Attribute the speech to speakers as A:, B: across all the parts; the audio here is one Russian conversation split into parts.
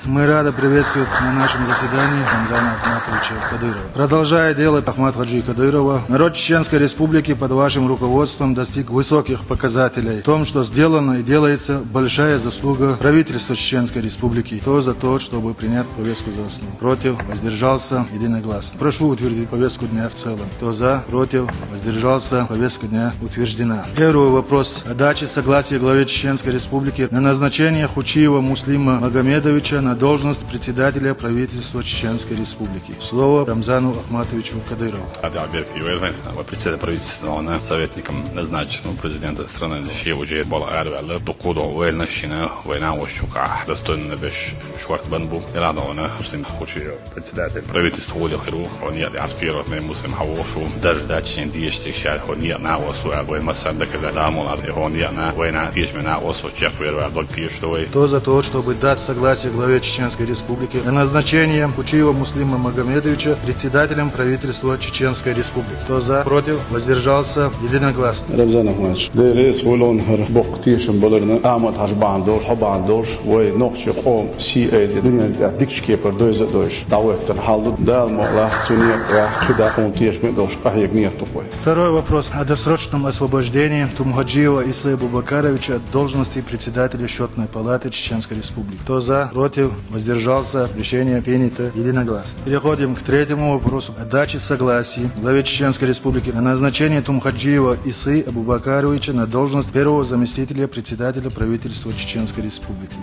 A: мы рады приветствовать на нашем заседании Рамзана Ахматовича Кадырова. Продолжая дело Ахмат Хаджи Кадырова, народ Чеченской Республики под вашим руководством достиг высоких показателей. В том, что сделано и делается, большая заслуга правительства Чеченской Республики. Кто за то, чтобы принять повестку за основу? Против? Воздержался? Единогласно. Прошу утвердить повестку дня в целом. Кто за? Против? Воздержался? Повестка дня утверждена. Первый вопрос о даче согласия главе Чеченской Республики на назначение Хучиева Муслима Магомедовича на должность председателя правительства Чеченской Республики. Слово Рамзану Ахматовичу Кадырову.
B: Председатель правительства, он советником назначен президента страны. Уже был арвел, докуда уэльнащина, война ощука, достойно беш шварт банбу. Ирадована Муслим Хучиев, председатель правительства Улихиру, он я аспират на Муслим Хавошу, даже дачный действий сейчас он я на осу, а война садок за даму, а он я на война действий на осу, чек верва, блокирует.
A: Кто за то, чтобы дать согласие главе Чеченской Республики на назначение Хучиева Муслима Магомедовича председателем правительства Чеченской Республики? Кто за? Против? Воздержался? Единогласно.
C: Рамзан Ахматович. Дерес волон хар боктишем болерна Ахмат Хашбандор, Хабандор, вой нохчи хом си эйд дуния дикшкепер дойз дойш. Даветтен халду дал мола цуния ва чуда контиш медош ахягният тупой.
A: Второй вопрос о досрочном освобождении Тумхаджиева Исы Абубакаровича от должности председателя Счетной палаты Чеченской Республики. Кто за? Против? Воздержался? Решение принято единогласно. Переходим к третьему вопросу о даче согласия главе Чеченской Республики на назначение Тумхаджиева Исы Абубакаровича на должность первого заместителя председателя правительства Чеченской Республики.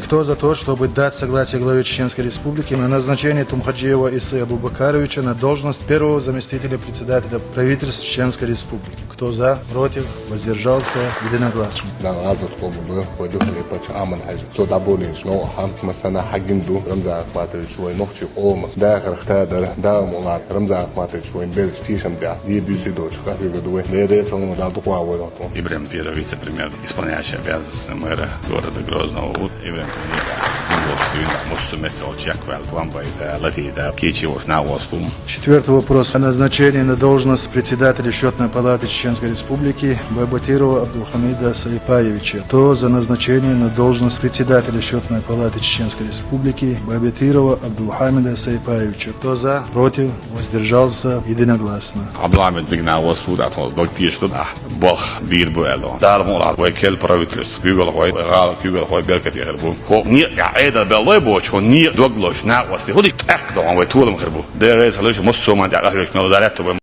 A: Кто за то, чтобы дать согласие главе Чеченской Республики на назначение Тумхаджиева Исы Абубакаровича на должность первого заместителя председателя правительства Чеченской Республики? Кто за? Против? Воздержался? Единогласно.
B: Ибрем Пира, вице-премьер, исполняющий обязанности мэра города Грозного. Ибрем
A: Четвертый вопрос о назначении на должность председателя Счетной палаты Чеченской Республики Байбатирова Абдулхамида Саипаевича. Кто за назначение на должность председателя Счетной палаты Чеченской Республики Байбатирова Абдулхамида Саипаевича? Кто за? Против? Воздержался? Единогласно.
B: Абдулхамид бигна восуда, доктор что да, бог бир буэло. Дармурат векел правительство, кюгел хой беркет ярбу. Нет, я это белой боч, он не доглош на вас. Ходи так, да он вы тулом хербу. Дерез халыш муссуман да ахрик на дарет